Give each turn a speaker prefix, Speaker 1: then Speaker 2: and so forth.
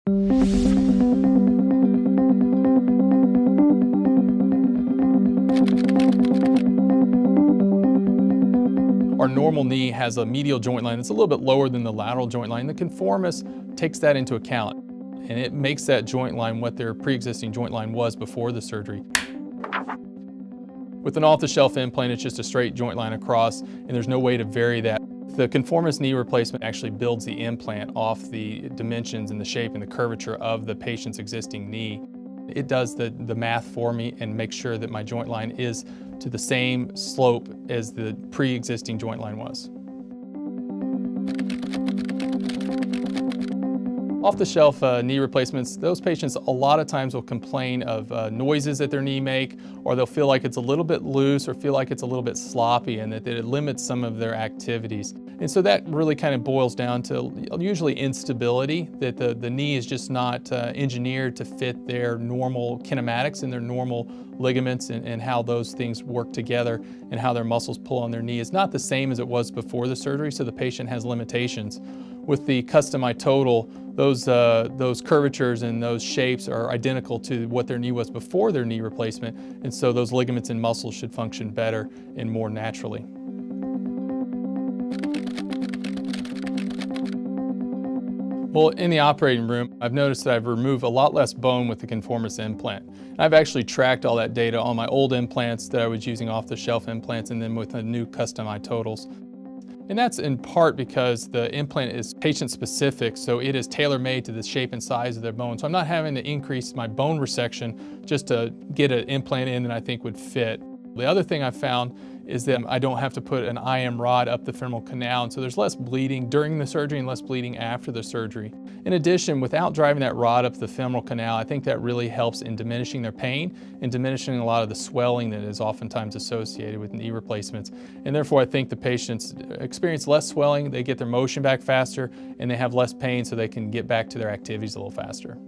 Speaker 1: Our normal knee has a medial joint line that's a little bit lower than the lateral joint line. The Conformis takes that into account, and it makes that joint line what their pre-existing joint line was before the surgery. With an off-the-shelf implant, it's just a straight joint line across, and there's no way to vary that. The Conformis knee replacement actually builds the implant off the dimensions and the shape and the curvature of the patient's existing knee. It does the math for me and makes sure that my joint line is to the same slope as the pre-existing joint line was. Off-the-shelf knee replacements, those patients a lot of times will complain of noises that their knee make, or they'll feel like it's a little bit loose or feel like it's a little bit sloppy and that it limits some of their activities. And so that really kind of boils down to usually instability, that the knee is just not engineered to fit their normal kinematics and their normal ligaments and how those things work together and how their muscles pull on their knee is not the same as it was before the surgery, so the patient has limitations. With the custom iTotal, those curvatures and those shapes are identical to what their knee was before their knee replacement, and so those ligaments and muscles should function better and more naturally. Well, in the operating room, I've noticed that I've removed a lot less bone with the Conformis implant. I've actually tracked all that data on my old implants that I was using off-the-shelf implants and then with the new custom iTotals. And that's in part because the implant is patient-specific, so it is tailor-made to the shape and size of their bone. So I'm not having to increase my bone resection just to get an implant in that I think would fit. The other thing I've found is that I don't have to put an IM rod up the femoral canal, and so there's less bleeding during the surgery and less bleeding after the surgery. In addition, without driving that rod up the femoral canal, I think that really helps in diminishing their pain and diminishing a lot of the swelling that is oftentimes associated with knee replacements. And therefore, I think the patients experience less swelling, they get their motion back faster, and they have less pain so they can get back to their activities a little faster.